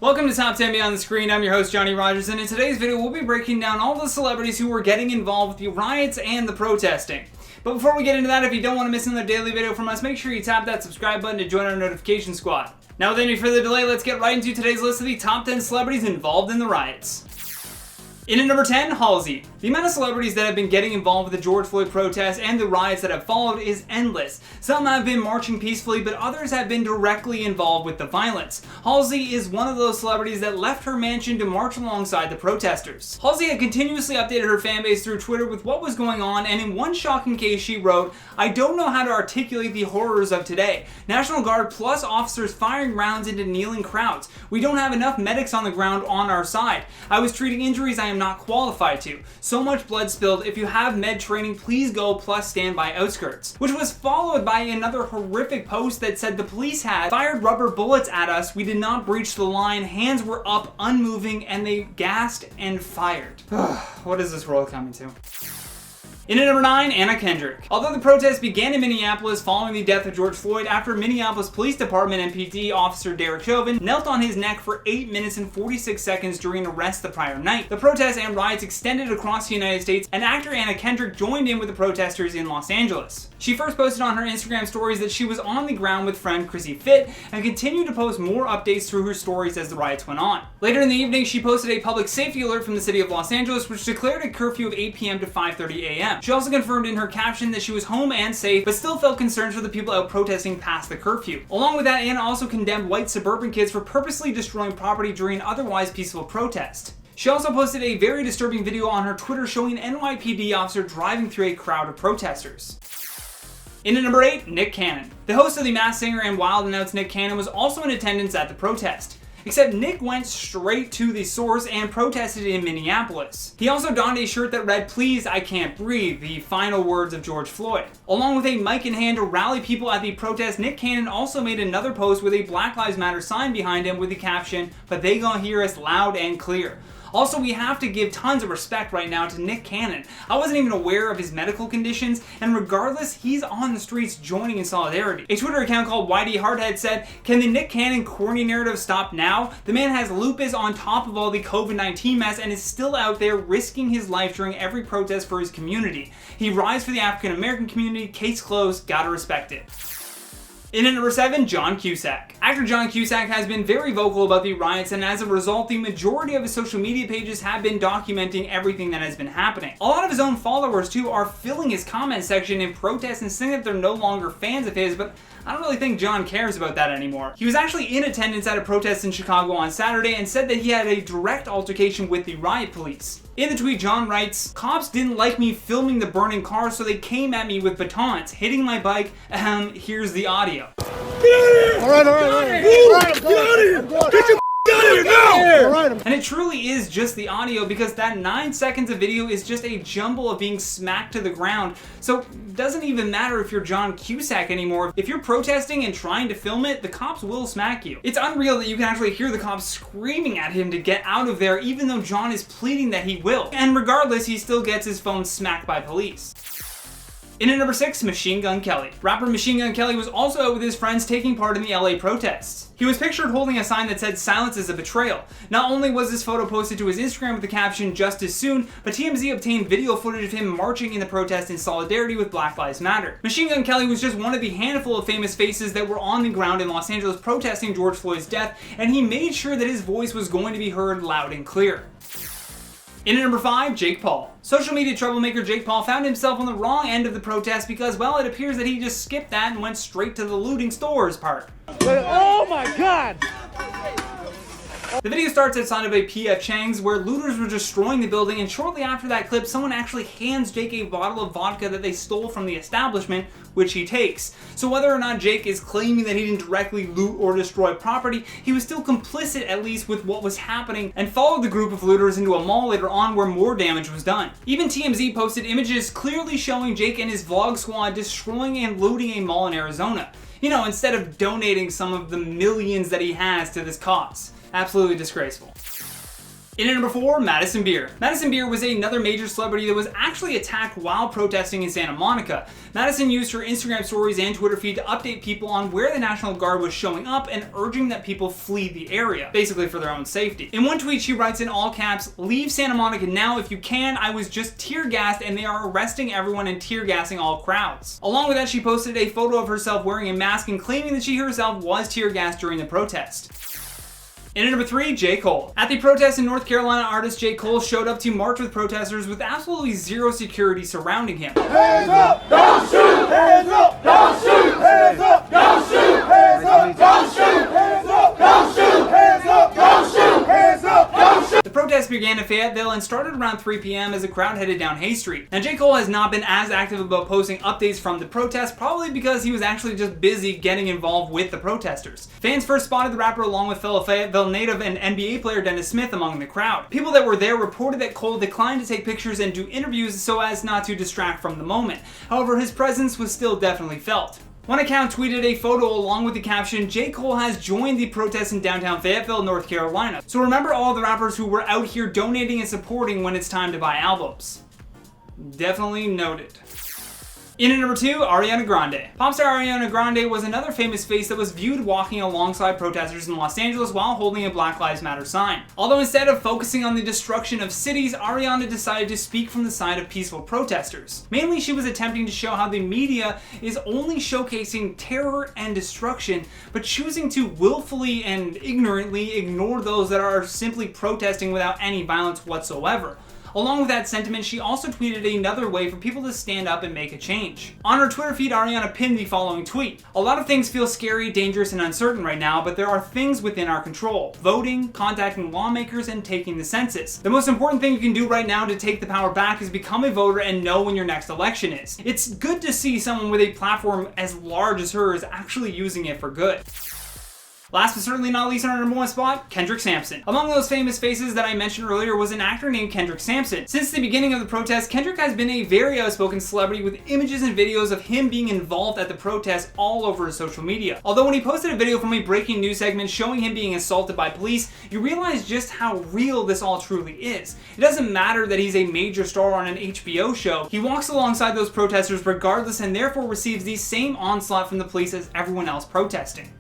Welcome to Top 10 Beyond the Screen. I'm your host, Johnny Rogers, and in today's video, we'll be breaking down all the celebrities who were getting involved with the riots and the protesting. But before we get into that, if you don't want to miss another daily video from us, make sure you tap that subscribe button to join our notification squad. Now, without any further delay, let's get right into today's list of the top 10 celebrities involved in the riots. In at number 10, HALSEY. The amount of celebrities that have been getting involved with the George Floyd protests and the riots that have followed is endless. Some have been marching peacefully, but others have been directly involved with the violence. HALSEY is one of those celebrities that left her mansion to march alongside the protesters. HALSEY had continuously updated her fanbase through Twitter with what was going on, and in one shocking case she wrote, "I don't know how to articulate the horrors of today. National Guard plus officers firing rounds into kneeling crowds. We don't have enough medics on the ground on our side. I was treating injuries I am not qualified to. So much blood spilled. If you have med training, please go plus stand by outskirts." Which was followed by another horrific post that said the police had fired rubber bullets at us. We did not breach the line. Hands were up, unmoving, and they gassed and fired. What is this world coming to? In at number 9, KENDRICK. Although the protests began in Minneapolis following the death of George Floyd after Minneapolis Police Department MPD officer Derek Chauvin knelt on his neck for 8 minutes and 46 seconds during an arrest the prior night, the protests and riots extended across the United States, and actor KENDRICK joined in with the protesters in Los Angeles. She first posted on her Instagram stories that she was on the ground with friend Chrissy Fit and continued to post more updates through her stories as the riots went on. Later in the evening, she posted a public safety alert from the city of Los Angeles, which declared a curfew of 8 p.m. to 5:30 a.m. She also confirmed in her caption that she was home and safe, but still felt concerns for the people out protesting past the curfew. Along with that, Anna also condemned white suburban kids for purposely destroying property during an otherwise peaceful protest. She also posted a very disturbing video on her Twitter showing an NYPD officer driving through a crowd of protesters. In at number 8, Nick Cannon. The host of The Masked Singer and Wild 'N Out's Nick Cannon was also in attendance at the protest. Except Nick went straight to the source and protested in Minneapolis. He also donned a shirt that read, "Please, I can't breathe," the final words of George Floyd. Along with a mic in hand to rally people at the protest, Nick Cannon also made another post with a Black Lives Matter sign behind him with the caption, "But they gonna hear us loud and clear." Also, we have to give tons of respect right now to Nick Cannon. I wasn't even aware of his medical conditions, and regardless, he's on the streets joining in solidarity. A Twitter account called YD Hardhead said, "Can the Nick Cannon corny narrative stop now? The man has lupus on top of all the COVID-19 mess and is still out there risking his life during every protest for his community. He rides for the African American community. Case closed. Gotta respect it." In at number 7, John Cusack. Actor John Cusack has been very vocal about the riots, and as a result, the majority of his social media pages have been documenting everything that has been happening. A lot of his own followers, too, are filling his comment section in protest and saying that they're no longer fans of his, but I don't really think John cares about that anymore. He was actually in attendance at a protest in Chicago on Saturday and said that he had a direct altercation with the riot police. In the tweet, John writes, "Cops didn't like me filming the burning car, so they came at me with batons, hitting my bike. Here's the audio." Get out of here! All right. Get out of here! Get your out of here now! All right. And it truly is just the audio, because that 9 seconds of video is just a jumble of being smacked to the ground. So it doesn't even matter if you're John Cusack anymore. If you're protesting and trying to film it, the cops will smack you. It's unreal that you can actually hear the cops screaming at him to get out of there, even though John is pleading that he will. And regardless, he still gets his phone smacked by police. In at number 6, Machine Gun Kelly. Rapper Machine Gun Kelly was also out with his friends taking part in the LA protests. He was pictured holding a sign that said "Silence is a betrayal." Not only was this photo posted to his Instagram with the caption "Justice soon," but TMZ obtained video footage of him marching in the protest in solidarity with Black Lives Matter. Machine Gun Kelly was just one of the handful of famous faces that were on the ground in Los Angeles protesting George Floyd's death, and he made sure that his voice was going to be heard loud and clear. In at number 5, Jake Paul. Social media troublemaker Jake Paul found himself on the wrong end of the protest because, well, it appears that he just skipped that and went straight to the looting stores part. Oh my God! The video starts outside of a P.F. Chang's where looters were destroying the building, and shortly after that clip, someone actually hands Jake a bottle of vodka that they stole from the establishment, which he takes. So whether or not Jake is claiming that he didn't directly loot or destroy property, he was still complicit at least with what was happening and followed the group of looters into a mall later on where more damage was done. Even TMZ posted images clearly showing Jake and his vlog squad destroying and looting a mall in Arizona. You know, instead of donating some of the millions that he has to this cause. Absolutely disgraceful. In at number 4, Madison Beer. Madison Beer was another major celebrity that was actually attacked while protesting in Santa Monica. Madison used her Instagram stories and Twitter feed to update people on where the National Guard was showing up and urging that people flee the area, basically for their own safety. In one tweet, she writes in all caps, "Leave Santa Monica now if you can. I was just tear gassed and they are arresting everyone and tear gassing all crowds." Along with that, she posted a photo of herself wearing a mask and claiming that she herself was tear gassed during the protest. In at number 3, J. Cole. At the protest in North Carolina, artist J. Cole showed up to march with protesters with absolutely zero security surrounding him. Hands up! Don't shoot! Hands up! Don't shoot! Hands up! Don't shoot! Hands up! Don't shoot! Hands up! Don't shoot! Hands up! Don't shoot! Hands up! Don't shoot! The protest began in Fayetteville and started around 3 p.m. as the crowd headed down Hay Street. Now, J. Cole has not been as active about posting updates from the protest, probably because he was actually just busy getting involved with the protesters. Fans first spotted the rapper along with fellow Fayetteville native and NBA player Dennis Smith among the crowd. People that were there reported that Cole declined to take pictures and do interviews so as not to distract from the moment. However, his presence was still definitely felt. One account tweeted a photo along with the caption, "J. Cole has joined the protest in downtown Fayetteville, North Carolina. So remember all the rappers who were out here donating and supporting when it's time to buy albums." Definitely noted. In at number 2, Ariana Grande. Pop star Ariana Grande was another famous face that was viewed walking alongside protesters in Los Angeles while holding a Black Lives Matter sign. Although instead of focusing on the destruction of cities, Ariana decided to speak from the side of peaceful protesters. Mainly, she was attempting to show how the media is only showcasing terror and destruction, but choosing to willfully and ignorantly ignore those that are simply protesting without any violence whatsoever. Along with that sentiment, she also tweeted another way for people to stand up and make a change. On her Twitter feed, Ariana pinned the following tweet. "A lot of things feel scary, dangerous, and uncertain right now, but there are things within our control. Voting, contacting lawmakers, and taking the census. The most important thing you can do right now to take the power back is become a voter and know when your next election is." It's good to see someone with a platform as large as hers actually using it for good. Last but certainly not least on our number 1 spot, Kendrick Sampson. Among those famous faces that I mentioned earlier was an actor named Kendrick Sampson. Since the beginning of the protest, Kendrick has been a very outspoken celebrity with images and videos of him being involved at the protest all over his social media. Although when he posted a video from a breaking news segment showing him being assaulted by police, you realize just how real this all truly is. It doesn't matter that he's a major star on an HBO show, he walks alongside those protesters regardless and therefore receives the same onslaught from the police as everyone else protesting.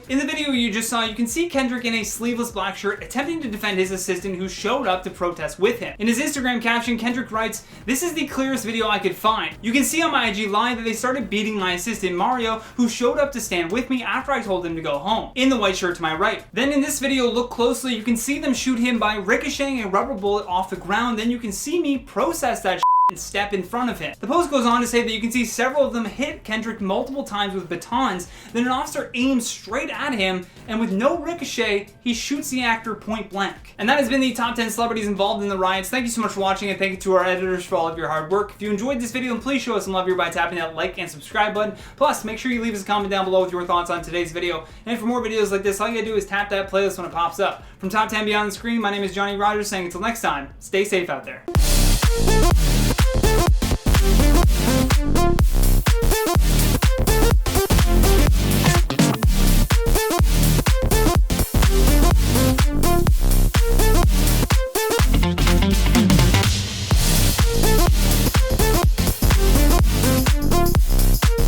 In the video you just saw, you can see Kendrick in a sleeveless black shirt attempting to defend his assistant who showed up to protest with him. In his Instagram caption, Kendrick writes, "This is the clearest video I could find. You can see on my IG live that they started beating my assistant Mario, who showed up to stand with me after I told him to go home, in the white shirt to my right. Then in this video, look closely, you can see them shoot him by ricocheting a rubber bullet off the ground. Then you can see me process that and step in front of him." The post goes on to say that you can see several of them hit Kendrick multiple times with batons, then an officer aims straight at him, and with no ricochet, he shoots the actor point blank. And that has been the top 10 celebrities involved in the riots. Thank you so much for watching, and thank you to our editors for all of your hard work. If you enjoyed this video, then please show us some love here by tapping that like and subscribe button. Plus, make sure you leave us a comment down below with your thoughts on today's video. And for more videos like this, all you gotta do is tap that playlist when it pops up. From Top 10 Beyond the Screen, my name is Johnny Rogers saying until next time, stay safe out there.